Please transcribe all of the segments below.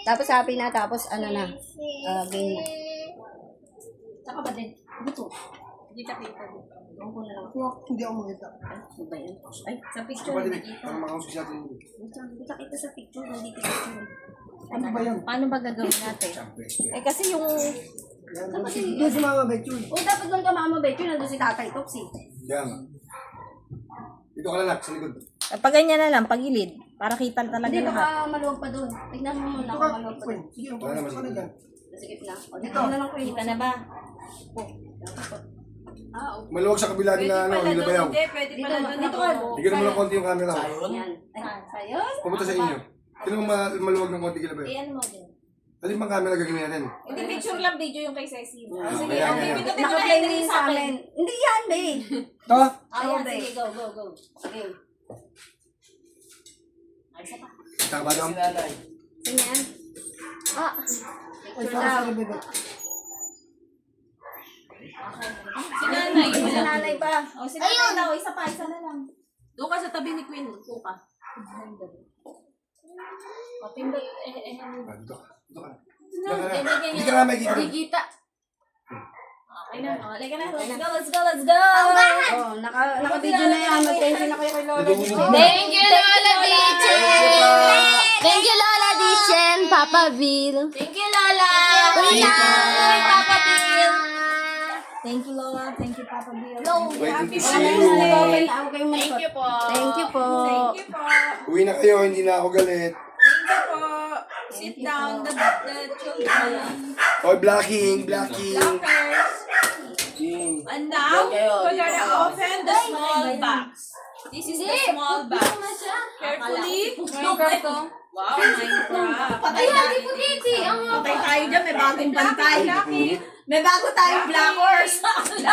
Tapos happy na, tapos ano na, game na. Saka ba din? Dito. Hindi ka kita dito. Doon ko na lang. Hindi ako makita. Ano ba yan? Ay, sa picture Kapag hindi din, kita. para makausap siya din. Hindi ka kita sa picture, hindi kita picture. Ano ba yan? Paano ba gagawin natin? Siyempre. Eh kasi yung... Doon si Mama Betty. O, dapat doon ka mama, Betty, nandun si Tatay Topsy. Yan. Dito ka lang, sa likod. Pag ganyan na lang, pagilid. Para kita talaga Hindi, lahat. baka maluwag pa doon. Tignan mo muna kung maluwag pa doon. Sige, wala naman sa kanila. Sige na. O, dito na lang ko Kita na ba? Maluwag sa kabila nila, ano, nila bayaw. Pwede pala doon. Dito ka. Bigyan mo lang konti yung camera. Yan. Sayo? Pumunta sa inyo. Sino mo maluwag ng konti kila bayaw? Ano mo din? Alin bang camera gagawin natin? Hindi picture lang video yung kay Ceci. Sige, Naka-play na yun sa amin. Hindi yan, be. Ito? Ayan, sige, go. Sige. Ay, isa pa. Tama daw. Sino yan? Ah. Ay, para sa bebe. Si nanay. Si nanay pa. O, si nanay daw. Isa na lang. Doon ka sa tabi ni Queen. Doon ka. Papindot. Ah, dito ka. Dito ka. Hindi ka nga makikita. Gigita. Okay na. Okay na. Let's go. Oh, naka-video na yan. Mag-thank you na kayo kay Lola. Thank you, Lola Dichen! Thank you, Lola Dichen, Papa Bill. Thank you, Lola. Kuya! Papa Bill. Thank you, Lola. Thank you, Papa Bill. Waiting to see Thank you. you po. Thank you po. Uwi na kayo, hindi na ako galit. Thank you po. Sit down, the children. Oh, blocking. Lockers. King. And now, we're gonna open the small box. This is the small box. Carefully. Look at it. Wow, Minecraft. Ay, hindi po titi. Patay tayo dyan, may bagong bantay. May bago tayong blockers. Ang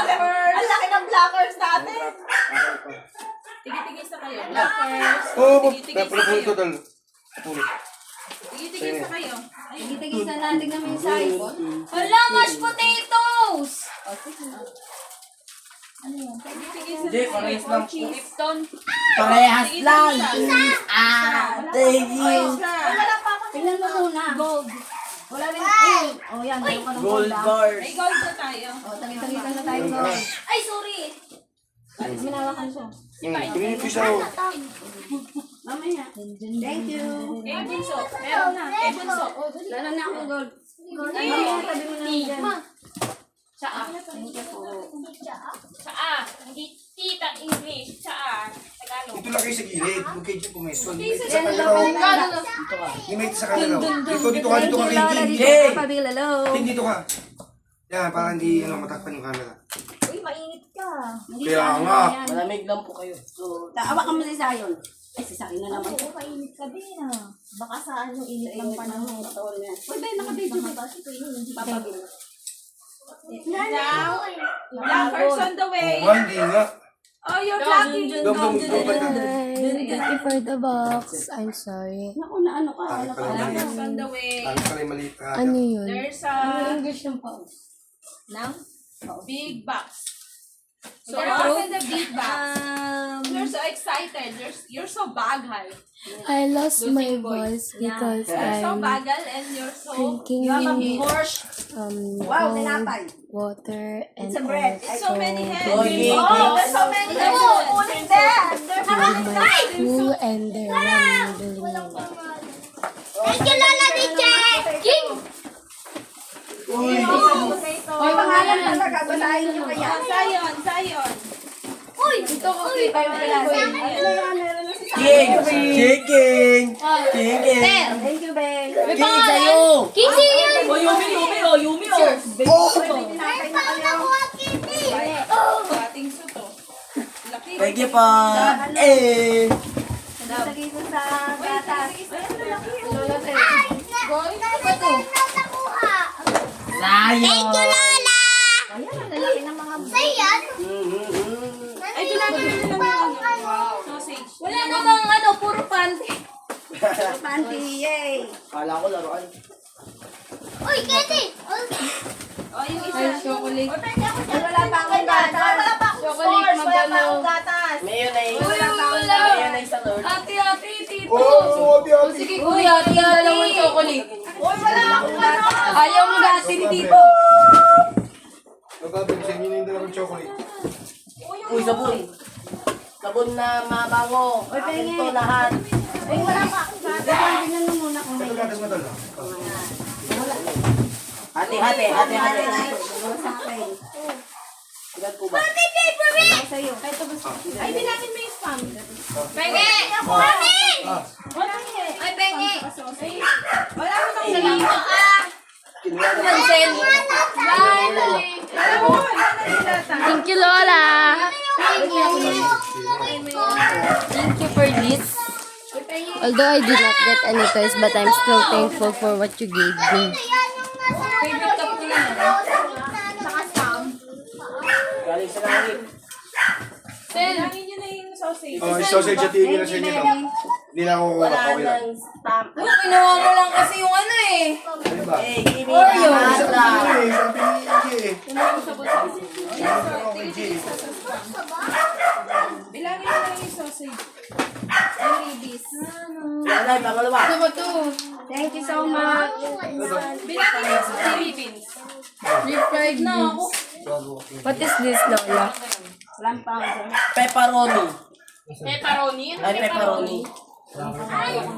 laki ng blockers natin. Tigil-tigil sa kayo. Blockers. Oh, Tigil-tigil sa napulot kayo. total. Pulo. Tigil-tigil sa kayo. Tigil-tigil na natin namin yung size. Hala, mashed potatoes! Tigil-tigil sa Hindi, parehas lang po. Lipton. Parehas lang. Thank you. Tingnan mo muna. Gold. Wala rin. Oh, yan. Meron ka ng Gold gold. bars. May gold na tayo. Oh, tagit-tagitan na tayo gold. Ay, sorry. Minawakan siya. Tumingin ko siya. Mamaya. Thank you. Kay Bunso. Meron na. Kay Bunso. Lalo na akong gold. Ay, Mamaya, tabi mo na lang dyan. Tsaa. Thank you po. Tsaa. Hindi tita English. Tsaa. Tagalog. Dito lang kayo sa gilid. Huwag kayo dyan pumeson. May Yan, sa hello, kanila. Manila. Dito ka. May sa kanila. Dito ka. Thank you, Lola. Dito King. ka, Pabil. Hello. King, dito ka. Yan, para hindi matakpan yung camera. Uy, mainit ka. Hindi Kaya sa akin nga. yan. Malamig lang po kayo. So, taawa ka mo si Sayon. Ay, si Sayon na naman. Oo, mainit ka din ah. Baka saan yung init Ang ng panahon. panahon niya. Uy, ba, naka-video ka ba? Papabil. Now, blockers on the way. Oo nga, hindi nga. Oh, you're blocking. Thank you for the box. I'm sorry. Naku, na ano ka? Ano ka? Blockers on the way. Ang pala yung maliit ka. Ano yun? There's English yung pa. now, big box. So, Okay. open the big box. You're so excited. You're so bagay. I lost my Losing voice because You're so I'm bagal and you're so... drinking You have a borscht. Wow, cold tinapay. water and It's a bread. also So many hands. Doggy. Oh, there's so many hands. Pulling that. my school and the rambling. Thank you, Lola Dichen! King! May pangalan talaga. Basahin niyo kaya. Zion. Uy! Ito ko kita yung klase. Ano yan? Meron na si King! King! King! Thank you, Ben. King sa'yo! King, sino yun? Oh, Yumi! Tinapay na kayo. Dating suto. Laki. Thank you po! Eh! Tagisa sa gatas. Lola, Layo! Thank you, Lola! ayan, ang lalaki ng mga Ay, ginagawa nila ng sausage. Wala namang ano, puro panty. panty. Yay! Kala ko laruan. Uy, Kitty! Oh, yung isa. chocolate. Ay, wala pa akong gatas. Wala pa akong Chocolate, scores. Wala pa magano. akong gatas. Mayonnaise. Wala. Mayonnaise sa Lord. Ate, tito. Oh, Sige, kuya, tingnan lang ang chocolate. Uy, Ayaw mo dati ni Tito. Magkabig sa inyo na yung dalawang chocolate. Uy, sabon. Sabon na mabango. Akin to lahat. Ay, wala pa. Tignan mo muna kung may. Ito gatas mo tol. Hati. Wala sa akin. Ilan po ba? Wala sa'yo. Kahit ito basta. Ay, bilangin mo yung spam. Penge! Mami! Wala niya. Ay, penge! Wala mo nang Salamat ah! Cancel. Alam mo, wala na nila. Thank you, Lola! Thank you for this. Although I did not get any toys, but I'm still thankful for what you gave me. Favorite ka po yan. Saka spam. Galing sa langit. Bilangin nyo na yung sausage. Oh, yung sausage at tingin na sa inyo to. Hindi na ako kukuha. Wala Okay lang. nang stamp. Kinuha mo lang kasi yung ano eh. Ano ba? Eh, give me the masa. Sabi ni G. Bilangin nyo na yung sausage. Ay, ladies. Wala, pangalawa. Thank you so much. Bilangin nyo yung chili beans. Refried na ako. What is this, Lola? Walang powder. Pepperoni. Pepperoni? Ay, pepperoni.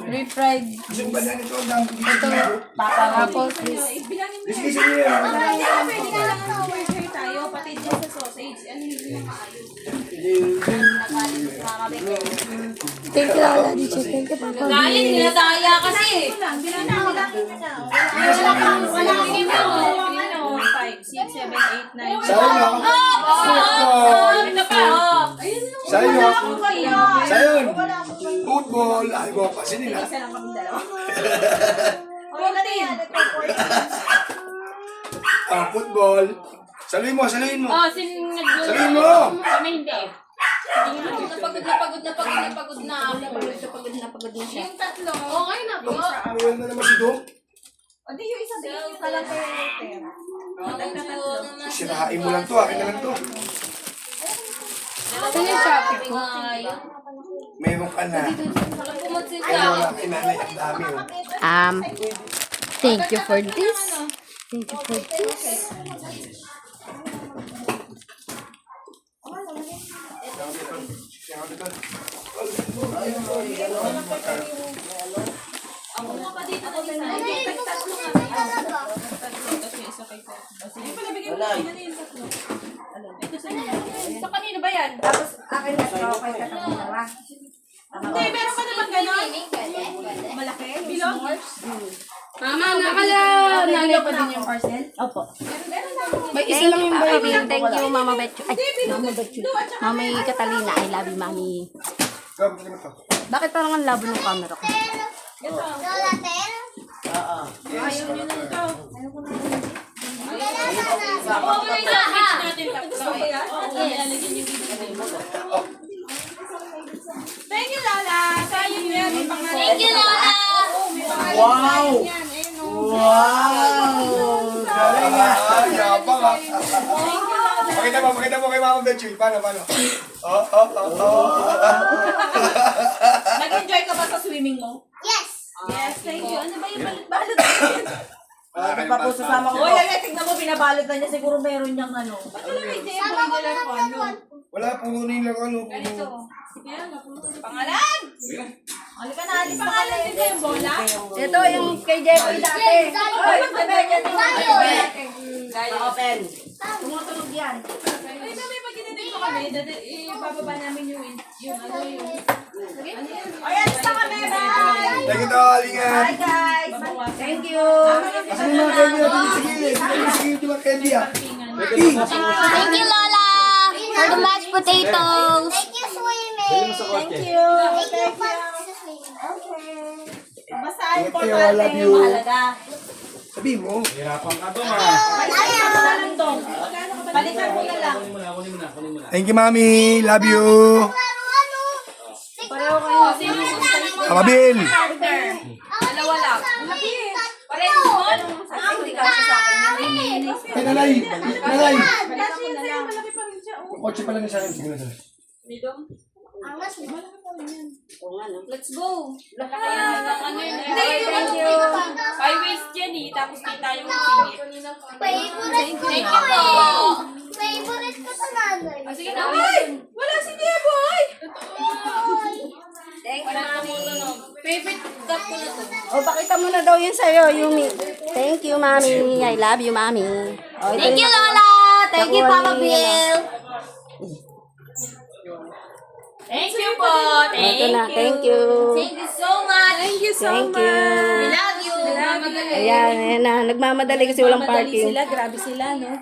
Refried. Gusto ba na ito? Ang dami dito. Pepperoni. Bilangin mo Dismiss nyo yan. Hindi ka pwede ka lang mag-order tayo, pati dyan sa sausage. Ano hindi na kaayo? Thank you, Lola. Thank you, Papa. Galit, tinataya kasi. Bilangin mo na. Wala kang email. 5, 6, 7, 8, 9. Sayang ha? Ito pa, oh. Sayang ha? Sayang. Football. Ay, mo kasi nila. Isa lang kami dalawa. Okay na din. Football. Saluhin mo. Oh, Saluhin mo. Kami hindi. Pagod na siya. Yung tatlo. Okay na po. Ano na naman si Dom? Hindi, yung isa din. Yung talang kayo natin. Tatlo. Sirahain mo lang to. Akin na lang to. Saan yung Shopee ko? Meron ka na. Ay, wala. Kinanay. Ang dami oh. Thank you for this. Thank you for this. Ako nga pa dito na isa. Tatlo kami. Tatlo. Tapos yung isa kay Pep. Sige pala, bigyan mo na yung tatlo. Ito sa inyo. Sa kanino ba yan? Tapos akin na ito. Okay ka tapos dalawa. Hindi, meron ka naman gano'n. Malaki? Bilog? Mama, nanay pa din yung parcel? Opo. May isa lang yung Papa baby. Bill. Thank you, Mama Betchu. Ay, Mama Betchu. Mami Catalina. I love you, Mami. Gab, tingnan mo to. Bakit parang ang labo ng camera ko? Oo. Ayaw nyo na ito. Ako mo na yung sandwich natin. Gusto ko yan? Oo, nilalagyan yung bibig. Thank you, Lola. Sayang yan. May pangalan. Thank you, Lola. Oo, may pangalan. Wow! Yan, ayun o. Wow! Galing ah. Yabang ha. Pakita mo kay Mama Betchy. Paano? Nag-enjoy ka ba sa swimming mo? Yes. Yes, thank you. Ano ba yung balot na yun? Ano pa po sasama ko? O, yan, tignan mo, binabalot na niya. Siguro meron niyang ano. Ba't wala kay Jeboy nila ko ano? Wala, puno lang ano. Ganito. Pangalan! Halika na, alis pangalan dito yung bola. Ito yung kay Jeffrey dati. Ay, Open. Tumutunog yan. Ay, sabi, pag ginidin ko kami, ibababa namin yung ano yung... Ay, alis na kami, bye! Thank you, tol. Ingat. Bye, guys! Thank you. Asan yung mga candy natin? Sige, yung mga candy ah. Thank you, Lola. For the mashed potatoes. Thank you, swimming. Thank you! Thank you for swimming. Okay. Basta Thank you, I importante love you. yung mahalaga. Sabi mo. Balikan mo na lang dong. Balikan mo na lang. Thank you, Mami. Love you. Pareho kayo. Sino yung Papa Bill. partner? Dalawa lang. Malaki eh. Pareho mo? Ay, hindi ka sa akin. Ay, nanay. Nanay. Kasi yun sa'yo, malaki pa rin siya. Oh. Kotse pa lang sa akin. Sige na, sige. Let's go. Hindi, thank you. High waist yan eh. Tapos kita yung Favorite ko Thank to you po. eh. Favorite ko to nanay. Sige na. Wala si Jeboy. Thank you, mami. Favorite cup ko na to. O, pakita mo na daw yun sa'yo, Yumi. Thank you, Mami. I love you, Mami. O, ito Thank you, yung- Lola. Thank you, Nakuha Papa ni, Bill. Thank you po. Thank Ito na, you. thank you. Thank you so much. Thank you Thank you. We love you. Ayan, ayan na. Nagmamadali kasi walang Madali parking. sila. Grabe sila, no?